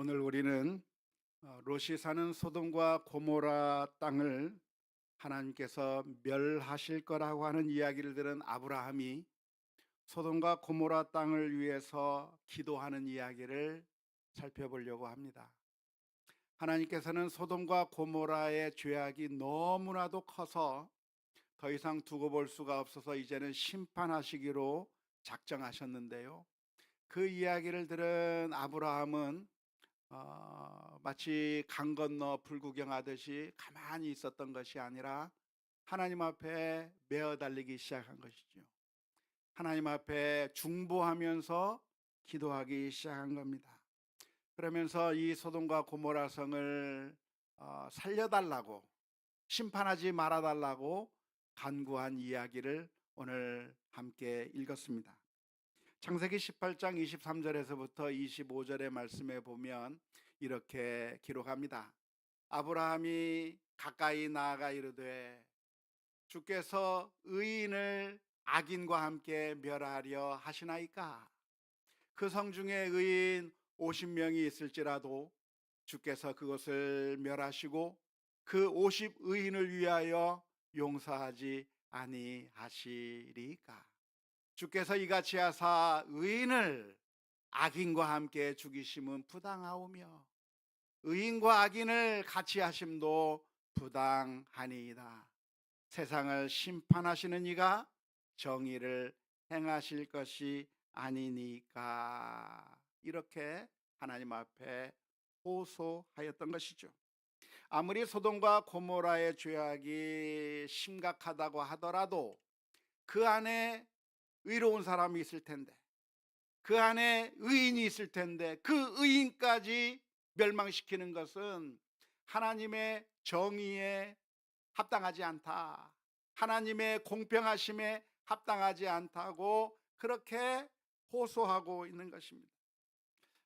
오늘 우리는 롯이 사는 소돔과 고모라 땅을 하나님께서 멸하실 거라고 하는 이야기를 들은 아브라함이 소돔과 고모라 땅을 위해서 기도하는 이야기를 살펴보려고 합니다. 하나님께서는 소돔과 고모라의 죄악이 너무나도 커서 더 이상 두고 볼 수가 없어서 이제는 심판하시기로 작정하셨는데요. 그 이야기를 들은 아브라함은 마치 강 건너 불구경하듯이 가만히 있었던 것이 아니라 하나님 앞에 메어 달리기 시작한 것이죠. 하나님 앞에 중보하면서 기도하기 시작한 겁니다. 그러면서 이 소돔과 고모라 성을 살려달라고, 심판하지 말아달라고 간구한 이야기를 오늘 함께 읽었습니다. 창세기 18장 23절에서부터 25절의 말씀에 보면 이렇게 기록합니다. 아브라함이 가까이 나아가 이르되 주께서 의인을 악인과 함께 멸하려 하시나이까? 그 성 중에 의인 50명이 있을지라도 주께서 그것을 멸하시고 그 50 의인을 위하여 용서하지 아니하시리까? 주께서 이같이 하사 의인을 악인과 함께 죽이심은 부당하오며 의인과 악인을 같이 하심도 부당하니이다. 세상을 심판하시는 이가 정의를 행하실 것이 아니니까. 이렇게 하나님 앞에 호소하였던 것이죠. 아무리 소돔과 고모라의 죄악이 심각하다고 하더라도 그 안에 의로운 사람이 있을 텐데, 그 안에 의인이 있을 텐데, 그 의인까지 멸망시키는 것은 하나님의 정의에 합당하지 않다, 하나님의 공평하심에 합당하지 않다고 그렇게 호소하고 있는 것입니다.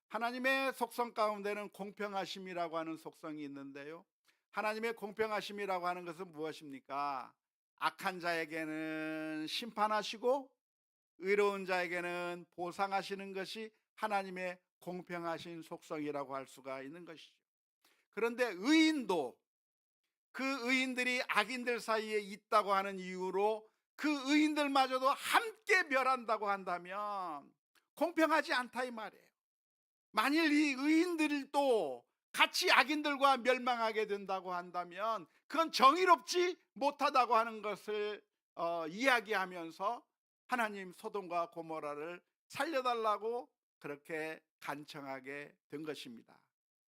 하나님의 속성 가운데는 공평하심이라고 하는 속성이 있는데요, 하나님의 공평하심이라고 하는 것은 무엇입니까? 악한 자에게는 심판하시고 의로운 자에게는 보상하시는 것이 하나님의 공평하신 속성이라고 할 수가 있는 것이죠. 그런데 의인도 그 의인들이 악인들 사이에 있다고 하는 이유로 그 의인들마저도 함께 멸한다고 한다면 공평하지 않다 이 말이에요. 만일 이 의인들도 같이 악인들과 멸망하게 된다고 한다면 그건 정의롭지 못하다고 하는 것을 이야기하면서 하나님 소돔과 고모라를 살려달라고 그렇게 간청하게 된 것입니다.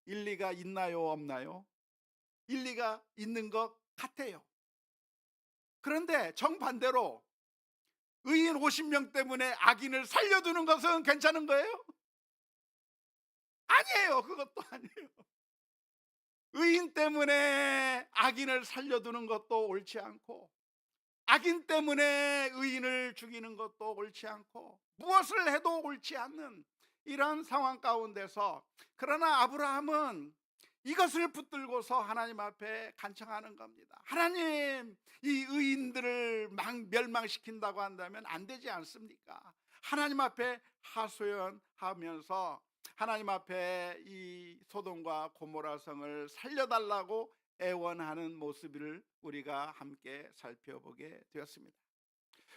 일리가 있나요, 없나요? 일리가 있는 것 같아요. 그런데 정반대로 의인 50명 때문에 악인을 살려두는 것은 괜찮은 거예요? 아니에요. 그것도 아니에요. 의인 때문에 악인을 살려두는 것도 옳지 않고, 악인 때문에 의인을 죽이는 것도 옳지 않고, 무엇을 해도 옳지 않는 이런 상황 가운데서, 그러나 아브라함은 이것을 붙들고서 하나님 앞에 간청하는 겁니다. 하나님, 이 의인들을 멸망시킨다고 한다면 안 되지 않습니까? 하나님 앞에 하소연하면서 하나님 앞에 이 소돔과 고모라 성을 살려달라고 애원하는 모습을 우리가 함께 살펴보게 되었습니다.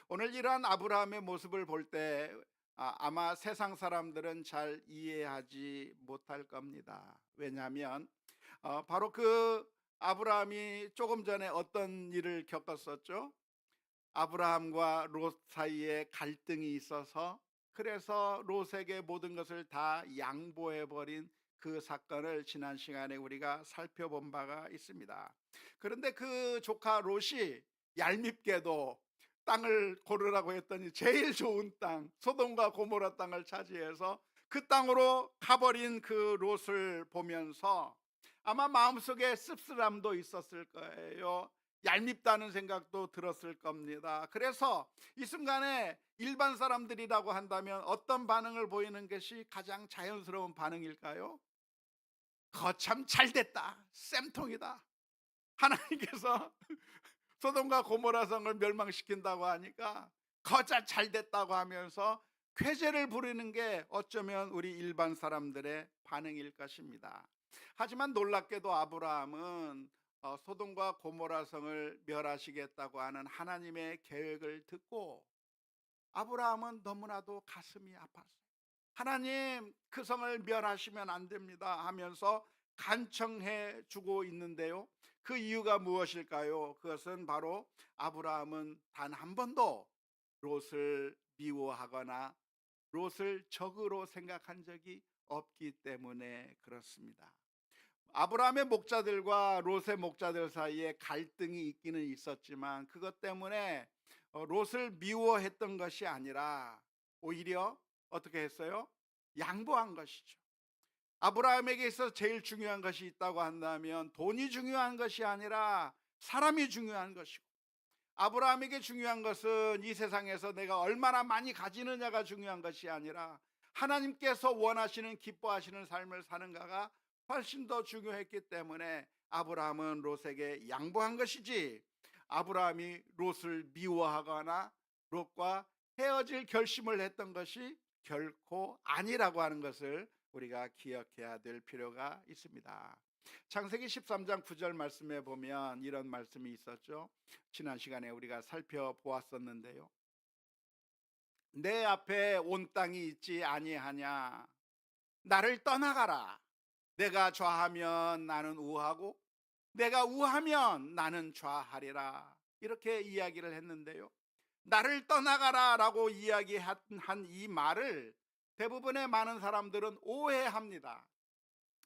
오늘 이러한 아브라함의 모습을 볼 때 아마 세상 사람들은 잘 이해하지 못할 겁니다. 왜냐하면 바로 그 아브라함이 조금 전에 어떤 일을 겪었었죠? 아브라함과 롯 사이에 갈등이 있어서, 그래서 롯에게 모든 것을 다 양보해 버린 그 사건을 지난 시간에 우리가 살펴본 바가 있습니다. 그런데 그 조카 롯이 얄밉게도 땅을 고르라고 했더니 제일 좋은 땅 소돔과 고모라 땅을 차지해서 그 땅으로 가버린 그 롯을 보면서 아마 마음속에 씁쓸함도 있었을 거예요. 얄밉다는 생각도 들었을 겁니다. 그래서 이 순간에 일반 사람들이라고 한다면 어떤 반응을 보이는 것이 가장 자연스러운 반응일까요? 거참 잘됐다, 쌤통이다, 하나님께서 소돔과 고모라 성을 멸망시킨다고 하니까 거자 잘됐다고 하면서 쾌재를 부리는 게 어쩌면 우리 일반 사람들의 반응일 것입니다. 하지만 놀랍게도 아브라함은 소돔과 고모라 성을 멸하시겠다고 하는 하나님의 계획을 듣고 아브라함은 너무나도 가슴이 아팠어요. 하나님, 그 성을 멸하시면 안 됩니다 하면서 간청해 주고 있는데요. 그 이유가 무엇일까요? 그것은 바로 아브라함은 단 한 번도 롯을 미워하거나 롯을 적으로 생각한 적이 없기 때문에 그렇습니다. 아브라함의 목자들과 롯의 목자들 사이에 갈등이 있기는 있었지만 그것 때문에 롯을 미워했던 것이 아니라 오히려 어떻게 했어요? 양보한 것이죠. 아브라함에게 있어서 제일 중요한 것이 있다고 한다면 돈이 중요한 것이 아니라 사람이 중요한 것이고, 아브라함에게 중요한 것은 이 세상에서 내가 얼마나 많이 가지느냐가 중요한 것이 아니라 하나님께서 원하시는 기뻐하시는 삶을 사는가가 훨씬 더 중요했기 때문에 아브라함은 롯에게 양보한 것이지, 아브라함이 롯을 미워하거나 롯과 헤어질 결심을 했던 것이 결코 아니라고 하는 것을 우리가 기억해야 될 필요가 있습니다. 창세기 13장 9절 말씀에 보면 이런 말씀이 있었죠. 지난 시간에 우리가 살펴보았었는데요. 내 앞에 온 땅이 있지 아니하냐, 나를 떠나가라. 내가 좌하면 나는 우하고 내가 우하면 나는 좌하리라. 이렇게 이야기를 했는데요. 나를 떠나가라 라고 이야기한 이 말을 대부분의 많은 사람들은 오해합니다.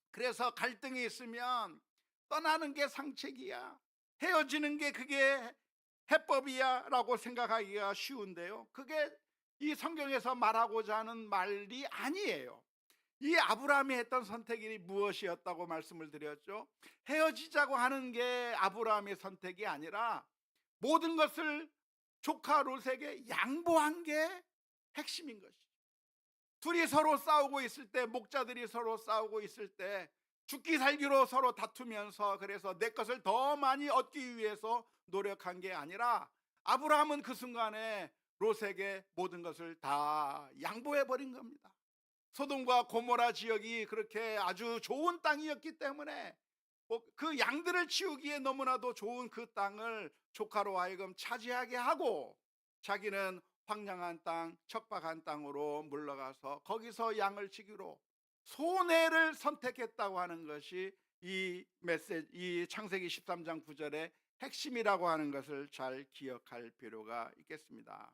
그래서 갈등이 있으면 떠나는 게 상책이야, 헤어지는 게 그게 해법이야 라고 생각하기가 쉬운데요, 그게 이 성경에서 말하고자 하는 말이 아니에요. 이 아브라함이 했던 선택이 무엇이었다고 말씀을 드렸죠. 헤어지자고 하는 게 아브라함의 선택이 아니라 모든 것을 조카 롯에게 양보한 게 핵심인 것이죠. 둘이 서로 싸우고 있을 때, 목자들이 서로 싸우고 있을 때 죽기 살기로 서로 다투면서 그래서 내 것을 더 많이 얻기 위해서 노력한 게 아니라 아브라함은 그 순간에 롯에게 모든 것을 다 양보해 버린 겁니다. 소돔과 고모라 지역이 그렇게 아주 좋은 땅이었기 때문에 그 양들을 치우기에 너무나도 좋은 그 땅을 조카로 하여금 차지하게 하고 자기는 황량한 땅, 척박한 땅으로 물러가서 거기서 양을 치기로 손해를 선택했다고 하는 것이 이 창세기 13장 9절의 핵심이라고 하는 것을 잘 기억할 필요가 있겠습니다.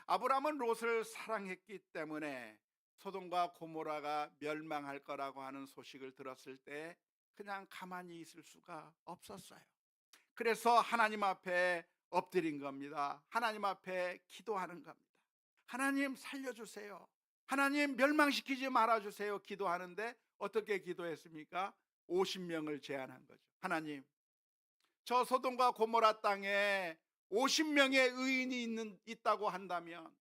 아브라함은 롯을 사랑했기 때문에 소돔과 고모라가 멸망할 거라고 하는 소식을 들었을 때 그냥 가만히 있을 수가 없었어요. 그래서 하나님 앞에 엎드린 겁니다. 하나님 앞에 기도하는 겁니다. 하나님 살려주세요, 하나님 멸망시키지 말아주세요 기도하는데 어떻게 기도했습니까? 50명을 제안한 거죠. 하나님, 저 소돔과 고모라 땅에 50명의 의인이 있다고 한다면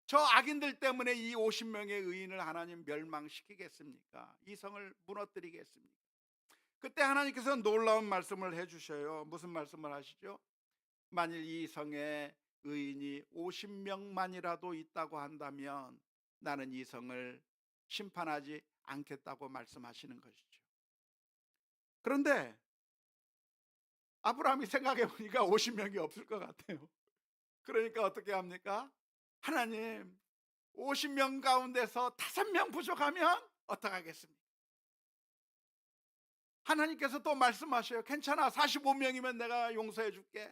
저 악인들 때문에 이 50명의 의인을 하나님 멸망시키겠습니까? 이 성을 무너뜨리겠습니까? 그때 하나님께서 놀라운 말씀을 해주셔요. 무슨 말씀을 하시죠? 만일 이 성에 의인이 50명만이라도 있다고 한다면 나는 이 성을 심판하지 않겠다고 말씀하시는 것이죠. 그런데 아브라함이 생각해 보니까 50명이 없을 것 같아요. 그러니까 어떻게 합니까? 하나님, 50명 가운데서 5명 부족하면 어떡하겠습니까? 하나님께서 또 말씀하셔요. 괜찮아, 45명이면 내가 용서해 줄게.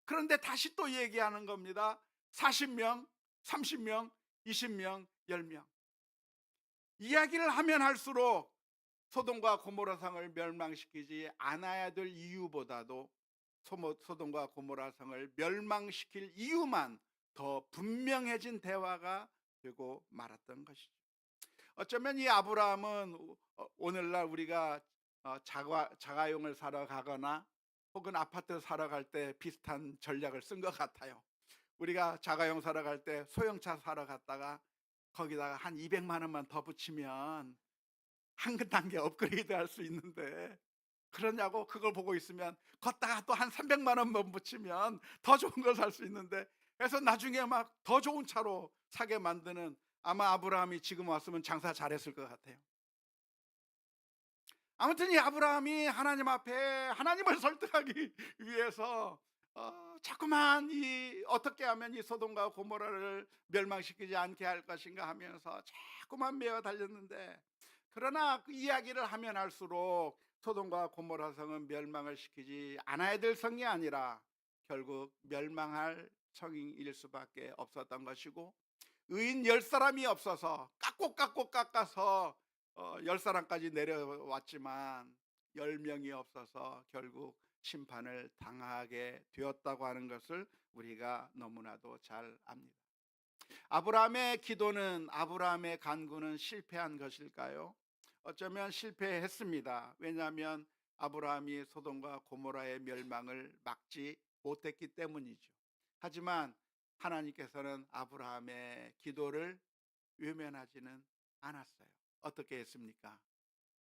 그런데 다시 또 얘기하는 겁니다. 40명, 30명, 20명, 10명. 이야기를 하면 할수록 소돔과 고모라 성을 멸망시키지 않아야 될 이유보다도 소돔과 고모라 성을 멸망시킬 이유만 더 분명해진 대화가 되고 말았던 것이죠. 어쩌면 이 아브라함은 오늘날 우리가 자가용을 사러 가거나 혹은 아파트 사러 갈 때 비슷한 전략을 쓴 것 같아요. 우리가 자가용 사러 갈 때 소형차 사러 갔다가 거기다가 한 200만 원만 더 붙이면 한 단계 업그레이드 할 수 있는데, 그러냐고 그걸 보고 있으면 걷다가 또 한 300만 원만 붙이면 더 좋은 걸 살 수 있는데 그래서 나중에 막 더 좋은 차로 사게 만드는, 아마 아브라함이 지금 왔으면 장사 잘했을 것 같아요. 아무튼 이 아브라함이 하나님 앞에 하나님을 설득하기 위해서 자꾸만 이 어떻게 하면 이 소돔과 고모라를 멸망시키지 않게 할 것인가 하면서 자꾸만 매어 달렸는데, 그러나 그 이야기를 하면 할수록 소돔과 고모라 성은 멸망을 시키지 않아야 될 성이 아니라 결국 멸망할 성일 수밖에 없었던 것이고, 의인 10사람이 없어서 깎고 깎아서 10사람까지 내려왔지만 10명이 없어서 결국 심판을 당하게 되었다고 하는 것을 우리가 너무나도 잘 압니다. 아브라함의 기도는, 아브라함의 간구는 실패한 것일까요? 어쩌면 실패했습니다. 왜냐하면 아브라함이 소돔과 고모라의 멸망을 막지 못했기 때문이죠. 하지만 하나님께서는 아브라함의 기도를 외면하지는 않았어요. 어떻게 했습니까?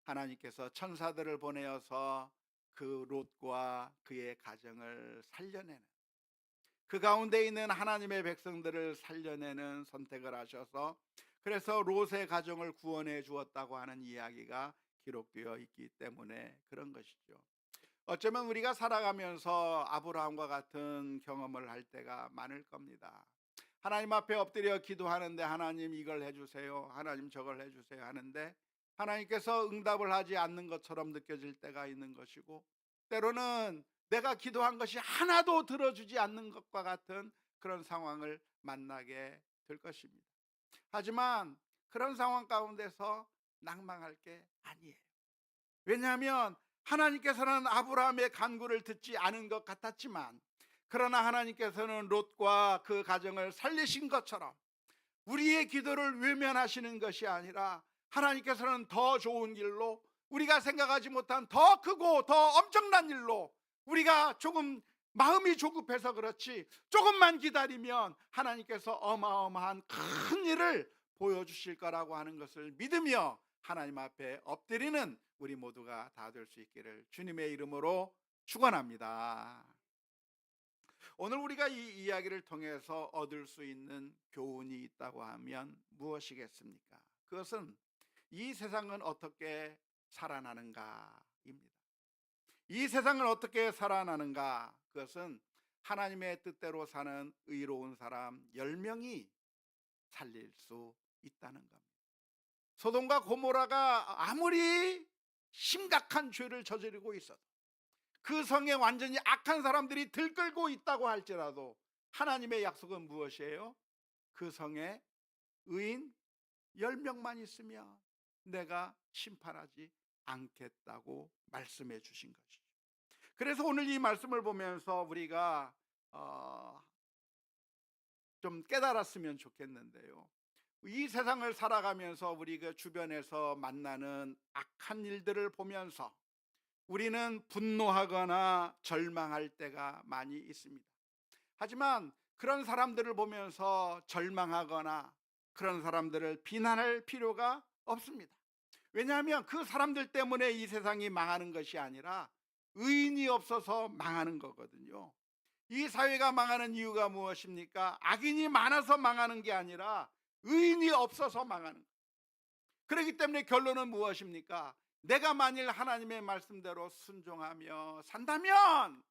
하나님께서 천사들을 보내어서 그 롯과 그의 가정을 살려내는, 그 가운데 있는 하나님의 백성들을 살려내는 선택을 하셔서, 그래서 롯의 가정을 구원해 주었다고 하는 이야기가 기록되어 있기 때문에 그런 것이죠. 어쩌면 우리가 살아가면서 아브라함과 같은 경험을 할 때가 많을 겁니다. 하나님 앞에 엎드려 기도하는데 하나님 이걸 해주세요, 하나님 저걸 해주세요 하는데 하나님께서 응답을 하지 않는 것처럼 느껴질 때가 있는 것이고, 때로는 내가 기도한 것이 하나도 들어주지 않는 것과 같은 그런 상황을 만나게 될 것입니다. 하지만 그런 상황 가운데서 낭망할 게 아니에요. 왜냐하면 하나님께서는 아브라함의 간구를 듣지 않은 것 같았지만, 그러나 하나님께서는 롯과 그 가정을 살리신 것처럼 우리의 기도를 외면하시는 것이 아니라 하나님께서는 더 좋은 길로, 우리가 생각하지 못한 더 크고 더 엄청난 일로, 우리가 조금 마음이 조급해서 그렇지 조금만 기다리면 하나님께서 어마어마한 큰 일을 보여주실 거라고 하는 것을 믿으며 하나님 앞에 엎드리는 우리 모두가 다 될 수 있기를 주님의 이름으로 축원합니다. 오늘 우리가 이 이야기를 통해서 얻을 수 있는 교훈이 있다고 하면 무엇이겠습니까? 그것은 이 세상은 어떻게 살아나는가입니다. 이 세상은 어떻게 살아나는가? 그것은 하나님의 뜻대로 사는 의로운 사람 10명이 살릴 수 있다는 겁니다. 소돔과 고모라가 아무리 심각한 죄를 저지르고 있어도, 그 성에 완전히 악한 사람들이 들끓고 있다고 할지라도 하나님의 약속은 무엇이에요? 그 성에 의인 10명만 있으면 내가 심판하지 않겠다고 말씀해 주신 것이죠. 그래서 오늘 이 말씀을 보면서 우리가 좀 깨달았으면 좋겠는데요, 이 세상을 살아가면서 우리 그 주변에서 만나는 악한 일들을 보면서 우리는 분노하거나 절망할 때가 많이 있습니다. 하지만 그런 사람들을 보면서 절망하거나 그런 사람들을 비난할 필요가 없습니다. 왜냐하면 그 사람들 때문에 이 세상이 망하는 것이 아니라 의인이 없어서 망하는 거거든요. 이 사회가 망하는 이유가 무엇입니까? 악인이 많아서 망하는 게 아니라 의인이 없어서 망하는 거예요. 그렇기 때문에 결론은 무엇입니까? 내가 만일 하나님의 말씀대로 순종하며 산다면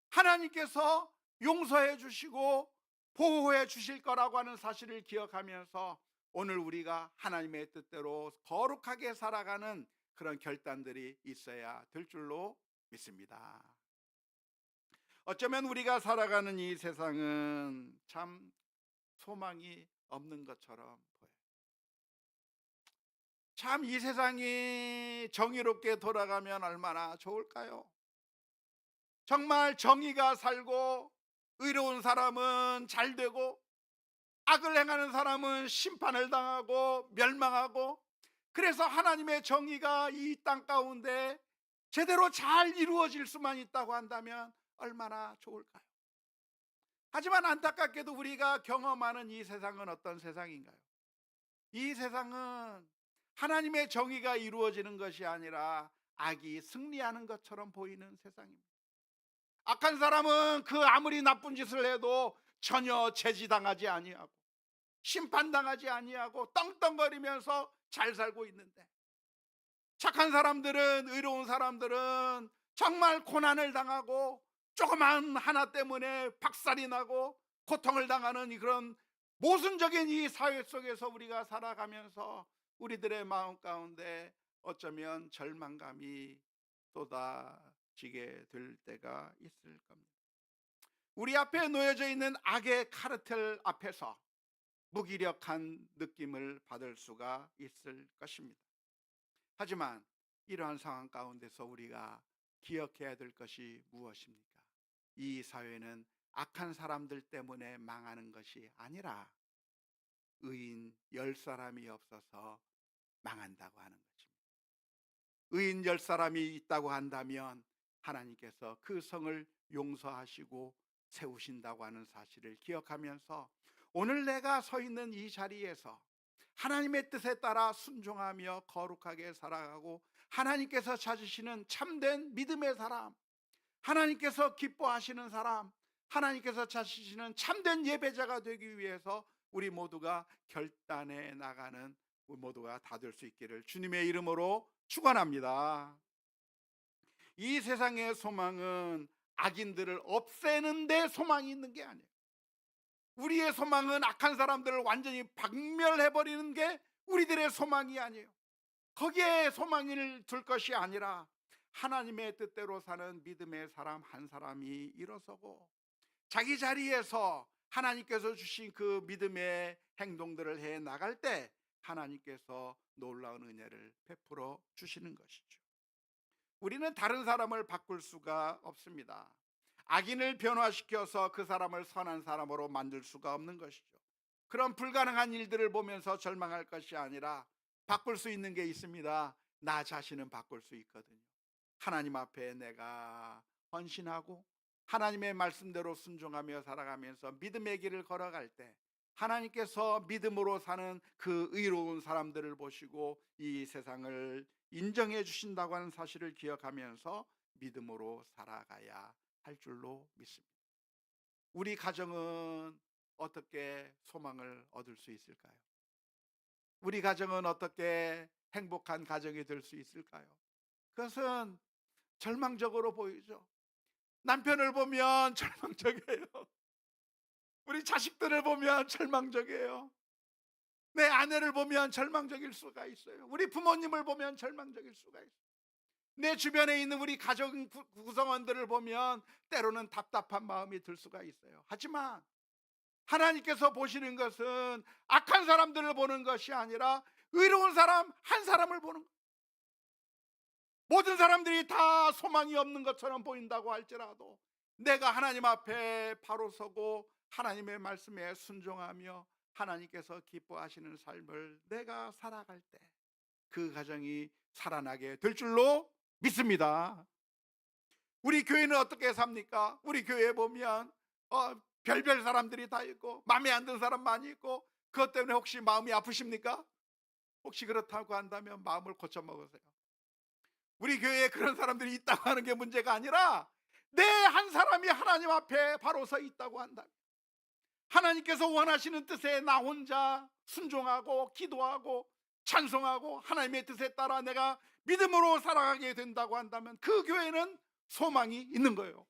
하나님께서 용서해 주시고 보호해 주실 거라고 하는 사실을 기억하면서 오늘 우리가 하나님의 뜻대로 거룩하게 살아가는 그런 결단들이 있어야 될 줄로 믿습니다. 어쩌면 우리가 살아가는 이 세상은 참 소망이 없는 것처럼 보여요. 참 이 세상이 정의롭게 돌아가면 얼마나 좋을까요? 정말 정의가 살고 의로운 사람은 잘 되고 악을 행하는 사람은 심판을 당하고 멸망하고, 그래서 하나님의 정의가 이 땅 가운데 제대로 잘 이루어질 수만 있다고 한다면 얼마나 좋을까요? 하지만 안타깝게도 우리가 경험하는 이 세상은 어떤 세상인가요? 이 세상은 하나님의 정의가 이루어지는 것이 아니라 악이 승리하는 것처럼 보이는 세상입니다. 악한 사람은 그 아무리 나쁜 짓을 해도 전혀 제지당하지 아니하고 심판당하지 아니하고 떵떵거리면서 잘 살고 있는데, 착한 사람들은, 의로운 사람들은 정말 고난을 당하고 조그만 하나 때문에 박살이 나고 고통을 당하는 그런 모순적인 이 사회 속에서 우리가 살아가면서 우리들의 마음 가운데 어쩌면 절망감이 쏟아지게 될 때가 있을 겁니다. 우리 앞에 놓여져 있는 악의 카르텔 앞에서 무기력한 느낌을 받을 수가 있을 것입니다. 하지만 이러한 상황 가운데서 우리가 기억해야 될 것이 무엇입니까? 이 사회는 악한 사람들 때문에 망하는 것이 아니라 의인 10사람이 없어서 망한다고 하는 것입니다. 의인 10사람이 있다고 한다면 하나님께서 그 성을 용서하시고 세우신다고 하는 사실을 기억하면서 오늘 내가 서 있는 이 자리에서 하나님의 뜻에 따라 순종하며 거룩하게 살아가고 하나님께서 찾으시는 참된 믿음의 사람, 하나님께서 기뻐하시는 사람, 하나님께서 찾으시는 참된 예배자가 되기 위해서 우리 모두가 결단해 나가는 우리 모두가 다 될 수 있기를 주님의 이름으로 축원합니다. 이 세상의 소망은 악인들을 없애는 데 소망이 있는 게 아니에요. 우리의 소망은 악한 사람들을 완전히 박멸해버리는 게 우리들의 소망이 아니에요. 거기에 소망을 둘 것이 아니라 하나님의 뜻대로 사는 믿음의 사람 한 사람이 일어서고 자기 자리에서 하나님께서 주신 그 믿음의 행동들을 해 나갈 때 하나님께서 놀라운 은혜를 베풀어 주시는 것이죠. 우리는 다른 사람을 바꿀 수가 없습니다. 악인을 변화시켜서 그 사람을 선한 사람으로 만들 수가 없는 것이죠. 그런 불가능한 일들을 보면서 절망할 것이 아니라 바꿀 수 있는 게 있습니다. 나 자신은 바꿀 수 있거든요. 하나님 앞에 내가 헌신하고 하나님의 말씀대로 순종하며 살아가면서 믿음의 길을 걸어갈 때 하나님께서 믿음으로 사는 그 의로운 사람들을 보시고 이 세상을 인정해 주신다고 하는 사실을 기억하면서 믿음으로 살아가야 할 줄로 믿습니다. 우리 가정은 어떻게 소망을 얻을 수 있을까요? 우리 가정은 어떻게 행복한 가정이 될 수 있을까요? 그것은 절망적으로 보이죠. 남편을 보면 절망적이에요. 우리 자식들을 보면 절망적이에요. 내 아내를 보면 절망적일 수가 있어요. 우리 부모님을 보면 절망적일 수가 있어요. 내 주변에 있는 우리 가족 구성원들을 보면 때로는 답답한 마음이 들 수가 있어요. 하지만 하나님께서 보시는 것은 악한 사람들을 보는 것이 아니라 의로운 사람 한 사람을 보는 거예요. 모든 사람들이 다 소망이 없는 것처럼 보인다고 할지라도 내가 하나님 앞에 바로 서고 하나님의 말씀에 순종하며 하나님께서 기뻐하시는 삶을 내가 살아갈 때 그 가정이 살아나게 될 줄로 믿습니다. 우리 교회는 어떻게 삽니까? 우리 교회에 보면 별별 사람들이 다 있고 마음에 안 드는 사람 많이 있고 그것 때문에 혹시 마음이 아프십니까? 혹시 그렇다고 한다면 마음을 고쳐 먹으세요. 우리 교회에 그런 사람들이 있다고 하는 게 문제가 아니라 내 한 사람이 하나님 앞에 바로 서 있다고 한다. 하나님께서 원하시는 뜻에 나 혼자 순종하고 기도하고 찬송하고 하나님의 뜻에 따라 내가 믿음으로 살아가게 된다고 한다면 그 교회는 소망이 있는 거예요.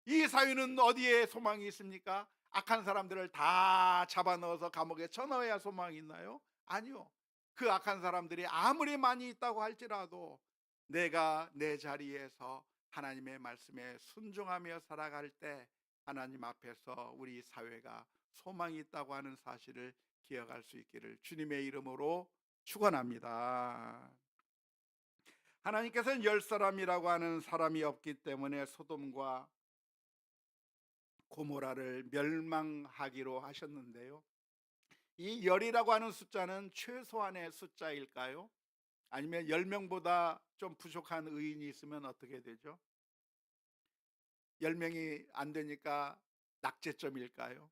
이 사회는 어디에 소망이 있습니까? 악한 사람들을 다 잡아넣어서 감옥에 쳐넣어야 소망이 있나요? 아니요. 그 악한 사람들이 아무리 많이 있다고 할지라도 내가 내 자리에서 하나님의 말씀에 순종하며 살아갈 때 하나님 앞에서 우리 사회가 소망이 있다고 하는 사실을 기억할 수 있기를 주님의 이름으로 축원합니다. 하나님께서는 10사람이라고 하는 사람이 없기 때문에 소돔과 고모라를 멸망하기로 하셨는데요. 이 열이라고 하는 숫자는 최소한의 숫자일까요? 아니면 10명보다 좀 부족한 의인이 있으면 어떻게 되죠? 10명이 안 되니까 낙제점일까요?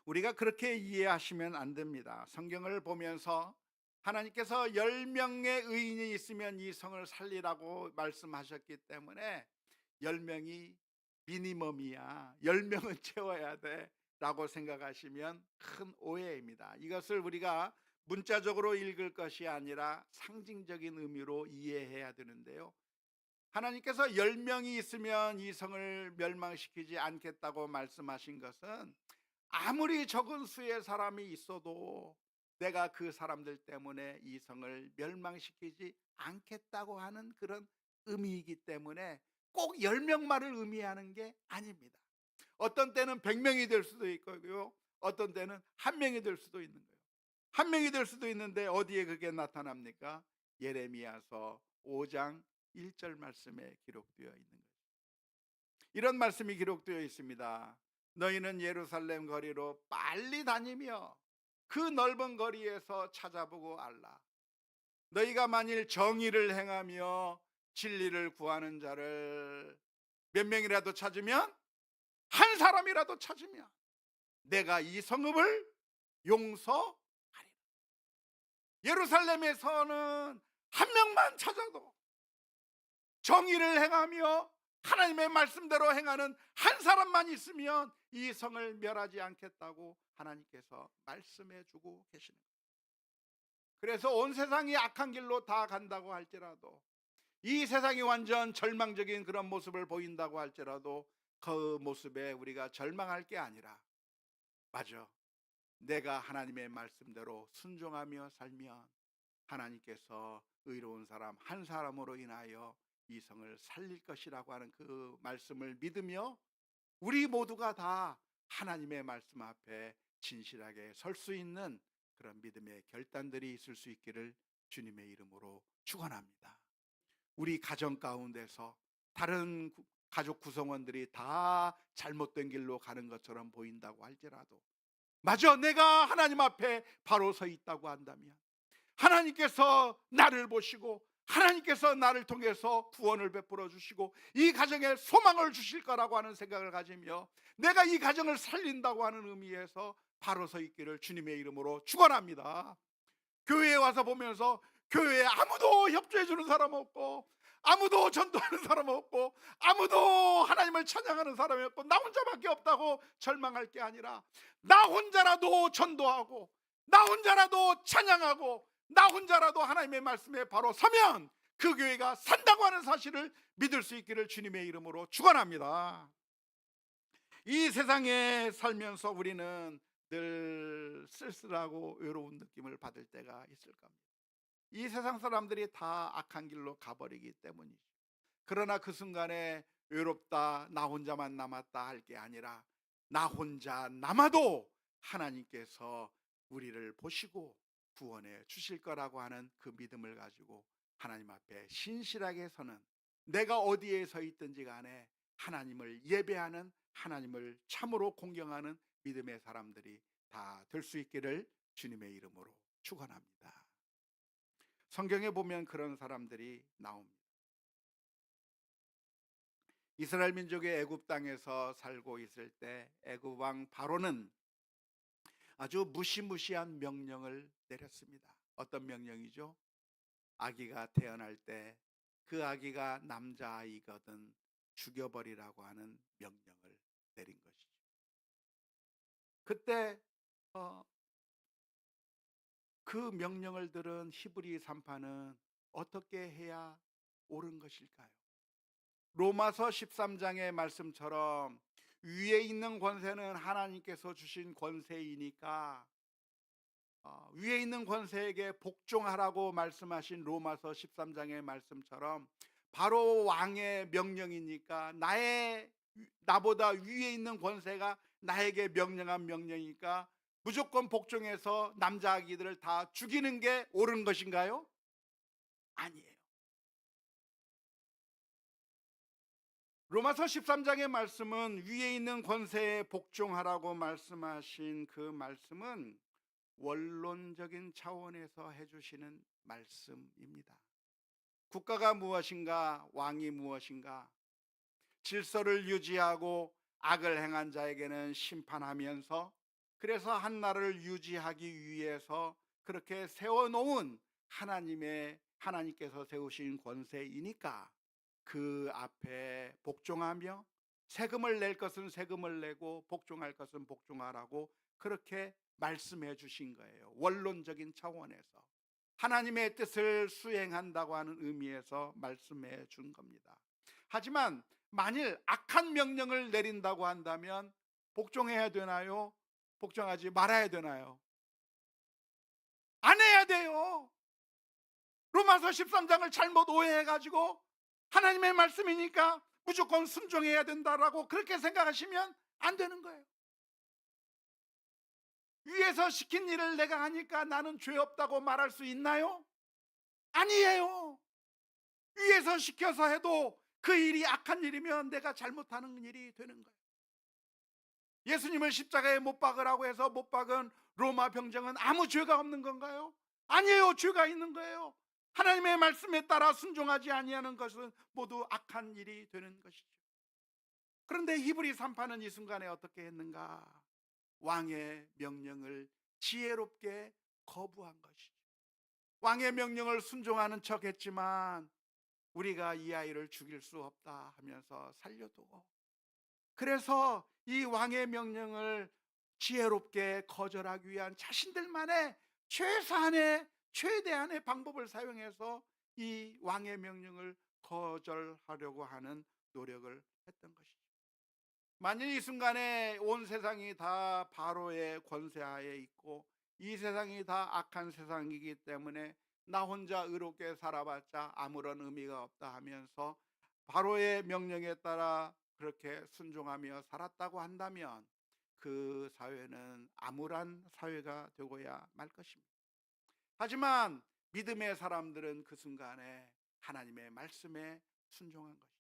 우리가 그렇게 이해하시면 안 됩니다. 성경을 보면서 하나님께서 10명의 의인이 있으면 이 성을 살리라고 말씀하셨기 때문에 10명이 미니멈이야. 10명은 채워야 돼 라고 생각하시면 큰 오해입니다. 이것을 우리가 문자적으로 읽을 것이 아니라 상징적인 의미로 이해해야 되는데요, 하나님께서 10명이 있으면 이 성을 멸망시키지 않겠다고 말씀하신 것은 아무리 적은 수의 사람이 있어도 내가 그 사람들 때문에 이 성을 멸망시키지 않겠다고 하는 그런 의미이기 때문에 꼭 10명만을 의미하는 게 아닙니다. 어떤 때는 100명이 될 수도 있고요, 어떤 때는 1명이 될 수도 있는 거예요. 1명이 될 수도 있는데 어디에 그게 나타납니까? 예레미야서 5장 1절 말씀에 기록되어 있는 거죠. 이런 말씀이 기록되어 있습니다. 너희는 예루살렘 거리로 빨리 다니며 그 넓은 거리에서 찾아보고 알라. 너희가 만일 정의를 행하며 진리를 구하는 자를 몇 명이라도 찾으면, 한 사람이라도 찾으면 내가 이 성읍을 용서하리라. 예루살렘에서는 한 명만 찾아도, 정의를 행하며 하나님의 말씀대로 행하는 한 사람만 있으면 이 성을 멸하지 않겠다고 하나님께서 말씀해 주고 계시는 거예요. 그래서 온 세상이 악한 길로 다 간다고 할지라도, 이 세상이 완전 절망적인 그런 모습을 보인다고 할지라도 그 모습에 우리가 절망할 게 아니라, 맞아, 내가 하나님의 말씀대로 순종하며 살면 하나님께서 의로운 사람 한 사람으로 인하여 이 성을 살릴 것이라고 하는 그 말씀을 믿으며 우리 모두가 다 하나님의 말씀 앞에 진실하게 설 수 있는 그런 믿음의 결단들이 있을 수 있기를 주님의 이름으로 축원합니다. 우리 가정 가운데서 다른 가족 구성원들이 다 잘못된 길로 가는 것처럼 보인다고 할지라도, 맞아, 내가 하나님 앞에 바로 서 있다고 한다면 하나님께서 나를 보시고 하나님께서 나를 통해서 구원을 베풀어 주시고 이 가정에 소망을 주실 거라고 하는 생각을 가지며 내가 이 가정을 살린다고 하는 의미에서 바로 서 있기를 주님의 이름으로 축원합니다. 교회에 와서 보면서 교회에 아무도 협조해 주는 사람 없고, 아무도 전도하는 사람 없고, 아무도 하나님을 찬양하는 사람이 없고, 나 혼자밖에 없다고 절망할 게 아니라, 나 혼자라도 전도하고, 나 혼자라도 찬양하고, 나 혼자라도 하나님의 말씀에 바로 서면 그 교회가 산다고 하는 사실을 믿을 수 있기를 주님의 이름으로 축원합니다. 이 세상에 살면서 우리는 늘 쓸쓸하고 외로운 느낌을 받을 때가 있을 겁니다. 이 세상 사람들이 다 악한 길로 가버리기 때문이죠. 그러나 그 순간에 외롭다, 나 혼자만 남았다 할 게 아니라, 나 혼자 남아도 하나님께서 우리를 보시고 구원해 주실 거라고 하는 그 믿음을 가지고 하나님 앞에 신실하게 서는, 내가 어디에 서 있든지 간에 하나님을 예배하는, 하나님을 참으로 공경하는 믿음의 사람들이 다 될 수 있기를 주님의 이름으로 축원합니다. 성경에 보면 그런 사람들이 나옵니다. 이스라엘 민족이 애굽 땅에서 살고 있을 때 애굽 왕 바로는 아주 무시무시한 명령을 내렸습니다. 어떤 명령이죠? 아기가 태어날 때 그 아기가 남자아이거든 죽여버리라고 하는 명령을 내린 것이죠. 그때 그 명령을 들은 히브리 산파는 어떻게 해야 옳은 것일까요? 로마서 13장의 말씀처럼 위에 있는 권세는 하나님께서 주신 권세이니까 위에 있는 권세에게 복종하라고 말씀하신 로마서 13장의 말씀처럼 바로 왕의 명령이니까, 나보다 위에 있는 권세가 나에게 명령한 명령이니까 무조건 복종해서 남자 아기들을 다 죽이는 게 옳은 것인가요? 아니에요. 로마서 13장의 말씀은, 위에 있는 권세에 복종하라고 말씀하신 그 말씀은 원론적인 차원에서 해주시는 말씀입니다. 국가가 무엇인가, 왕이 무엇인가, 질서를 유지하고 악을 행한 자에게는 심판하면서, 그래서 한 나라를 유지하기 위해서 그렇게 세워놓은 하나님께서 세우신 권세이니까 그 앞에 복종하며 세금을 낼 것은 세금을 내고 복종할 것은 복종하라고 그렇게 말씀해 주신 거예요. 원론적인 차원에서 하나님의 뜻을 수행한다고 하는 의미에서 말씀해 준 겁니다. 하지만 만일 악한 명령을 내린다고 한다면 복종해야 되나요? 복종하지 말아야 되나요? 안 해야 돼요. 로마서 13장을 잘못 오해해가지고 하나님의 말씀이니까 무조건 순종해야 된다라고 그렇게 생각하시면 안 되는 거예요. 위에서 시킨 일을 내가 하니까 나는 죄 없다고 말할 수 있나요? 아니에요. 위에서 시켜서 해도 그 일이 악한 일이면 내가 잘못하는 일이 되는 거예요. 예수님을 십자가에 못 박으라고 해서 못 박은 로마 병정은 아무 죄가 없는 건가요? 아니에요. 죄가 있는 거예요. 하나님의 말씀에 따라 순종하지 아니하는 것은 모두 악한 일이 되는 것이죠. 그런데 히브리 산파는 이 순간에 어떻게 했는가? 왕의 명령을 지혜롭게 거부한 것이죠. 왕의 명령을 순종하는 척 했지만 우리가 이 아이를 죽일 수 없다 하면서 살려두고, 그래서 이 왕의 명령을 지혜롭게 거절하기 위한 자신들만의 최소한의 최대한의 방법을 사용해서 이 왕의 명령을 거절하려고 하는 노력을 했던 것이죠. 만일 이 순간에 온 세상이 다 바로의 권세하에 있고 이 세상이 다 악한 세상이기 때문에 나 혼자 의롭게 살아봤자 아무런 의미가 없다 하면서 바로의 명령에 따라 그렇게 순종하며 살았다고 한다면 그 사회는 암울한 사회가 되고야 말 것입니다. 하지만 믿음의 사람들은 그 순간에 하나님의 말씀에 순종한 것입니다.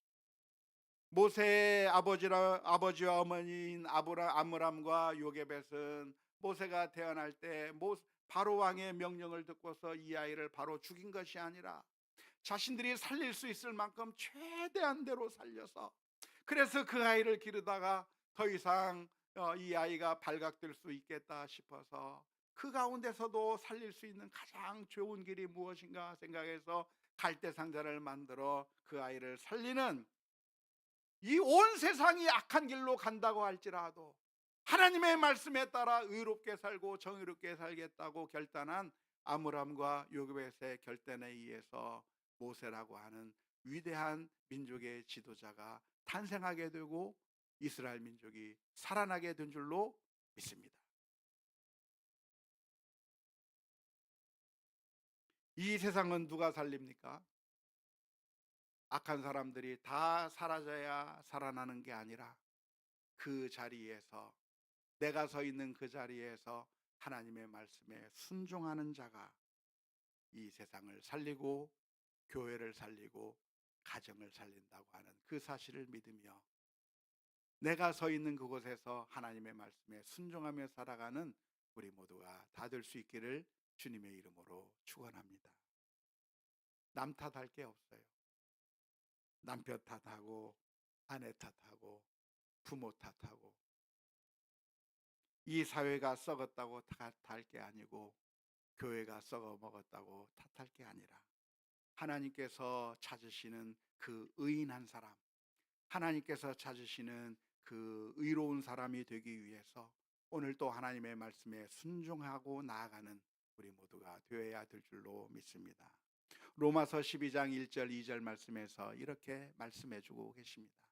모세의 아버지와 어머니인 아므람과 요게벳은 모세가 태어날 때 바로 왕의 명령을 듣고서 이 아이를 바로 죽인 것이 아니라 자신들이 살릴 수 있을 만큼 최대한대로 살려서, 그래서 그 아이를 기르다가 더 이상 이 아이가 발각될 수 있겠다 싶어서 그 가운데서도 살릴 수 있는 가장 좋은 길이 무엇인가 생각해서 갈대 상자를 만들어 그 아이를 살리는, 이 온 세상이 악한 길로 간다고 할지라도 하나님의 말씀에 따라 의롭게 살고 정의롭게 살겠다고 결단한 아므람과 요게벳의 결단에 의해서 모세라고 하는 위대한 민족의 지도자가 탄생하게 되고 이스라엘 민족이 살아나게 된 줄로 믿습니다. 이 세상은 누가 살립니까? 악한 사람들이 다 사라져야 살아나는 게 아니라 그 자리에서, 내가 서 있는 그 자리에서 하나님의 말씀에 순종하는 자가 이 세상을 살리고 교회를 살리고 가정을 살린다고 하는 그 사실을 믿으며 내가 서 있는 그곳에서 하나님의 말씀에 순종하며 살아가는 우리 모두가 다 될 수 있기를 주님의 이름으로 축원합니다. 남 탓할 게 없어요. 남편 탓하고 아내 탓하고 부모 탓하고 이 사회가 썩었다고 탓할 게 아니고 교회가 썩어 먹었다고 탓할 게 아니라 하나님께서 찾으시는 그 의인한 사람, 하나님께서 찾으시는 그 의로운 사람이 되기 위해서 오늘 또 하나님의 말씀에 순종하고 나아가는 우리 모두가 되어야 될 줄로 믿습니다. 로마서 12장 1절 2절 말씀에서 이렇게 말씀해 주고 계십니다.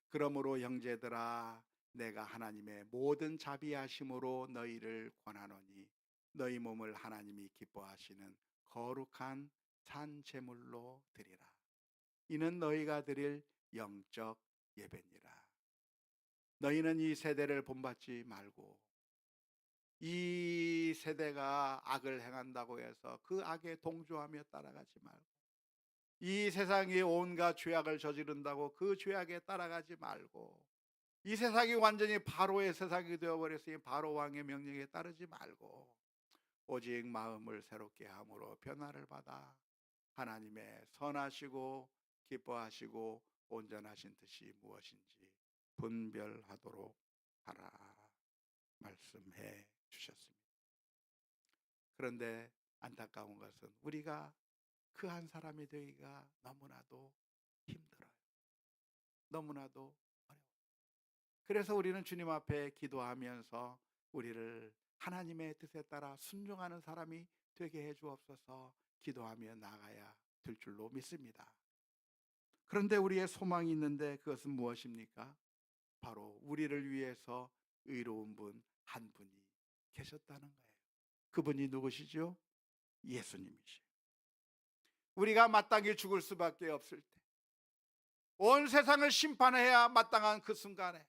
그러므로 형제들아 내가 하나님의 모든 자비하심으로 너희를 권하노니 너희 몸을 하나님이 기뻐하시는 거룩한 산 제물로 드리라. 이는 너희가 드릴 영적 예배니라. 너희는 이 세대를 본받지 말고 이 세대가 악을 행한다고 해서 그 악에 동조하며 따라가지 말고 이 세상이 온갖 죄악을 저지른다고 그 죄악에 따라가지 말고 이 세상이 완전히 바로의 세상이 되어버렸으니 바로 왕의 명령에 따르지 말고 오직 마음을 새롭게 함으로 변화를 받아 하나님의 선하시고 기뻐하시고 온전하신 뜻이 무엇인지 분별하도록 하라 말씀해 주셨습니다. 그런데 안타까운 것은 우리가 그 한 사람이 되기가 너무나도 힘들어요. 너무나도 어려워요. 그래서 우리는 주님 앞에 기도하면서 우리를 하나님의 뜻에 따라 순종하는 사람이 되게 해 주옵소서 기도하며 나가야 될 줄로 믿습니다. 그런데 우리의 소망이 있는데 그것은 무엇입니까? 바로 우리를 위해서 의로운 분 한 분이 계셨다는 거예요. 그분이 누구시죠? 예수님이시죠. 우리가 마땅히 죽을 수밖에 없을 때, 온 세상을 심판해야 마땅한 그 순간에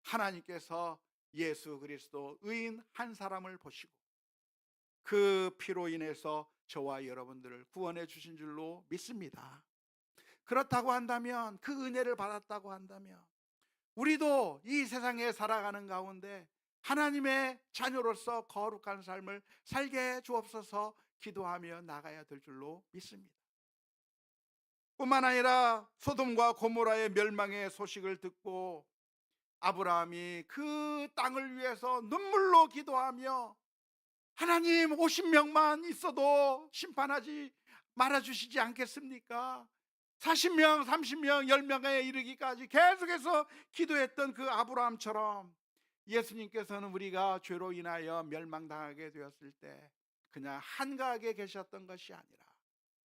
하나님께서 예수 그리스도 의인 한 사람을 보시고 그 피로 인해서 저와 여러분들을 구원해 주신 줄로 믿습니다. 그렇다고 한다면, 그 은혜를 받았다고 한다면 우리도 이 세상에 살아가는 가운데 하나님의 자녀로서 거룩한 삶을 살게 해 주옵소서 기도하며 나가야 될 줄로 믿습니다. 뿐만 아니라 소돔과 고모라의 멸망의 소식을 듣고 아브라함이 그 땅을 위해서 눈물로 기도하며 하나님 50명만 있어도 심판하지 말아주시지 않겠습니까? 40명, 30명, 10명에 이르기까지 계속해서 기도했던 그 아브라함처럼 예수님께서는 우리가 죄로 인하여 멸망당하게 되었을 때 그냥 한가하게 계셨던 것이 아니라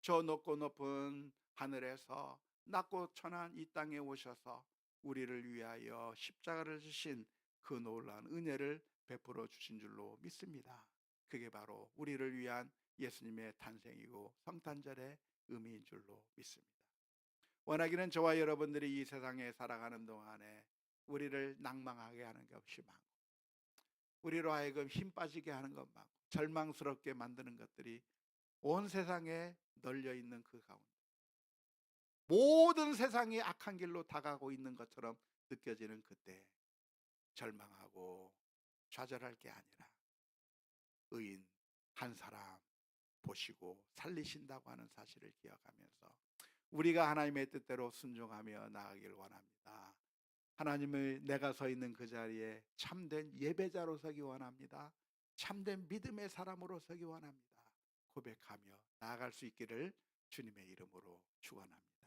저 높고 높은 하늘에서 낮고 천한 이 땅에 오셔서 우리를 위하여 십자가를 지신 그 놀라운 은혜를 베풀어 주신 줄로 믿습니다. 그게 바로 우리를 위한 예수님의 탄생이고 성탄절의 의미인 줄로 믿습니다. 원하기는 저와 여러분들이 이 세상에 살아가는 동안에 우리를 낭망하게 하는 것이 많고, 우리로 하여금 힘 빠지게 하는 것 많고, 절망스럽게 만드는 것들이 온 세상에 널려 있는 그 가운데 모든 세상이 악한 길로 다가가고 있는 것처럼 느껴지는 그때 절망하고 좌절할 게 아니라 의인 한 사람 보시고 살리신다고 하는 사실을 기억하면서 우리가 하나님의 뜻대로 순종하며 나아가길 원합니다. 하나님을 내가 서 있는 그 자리에 참된 예배자로 서기 원합니다. 참된 믿음의 사람으로 서기 원합니다. 고백하며 나아갈 수 있기를 주님의 이름으로 축원합니다.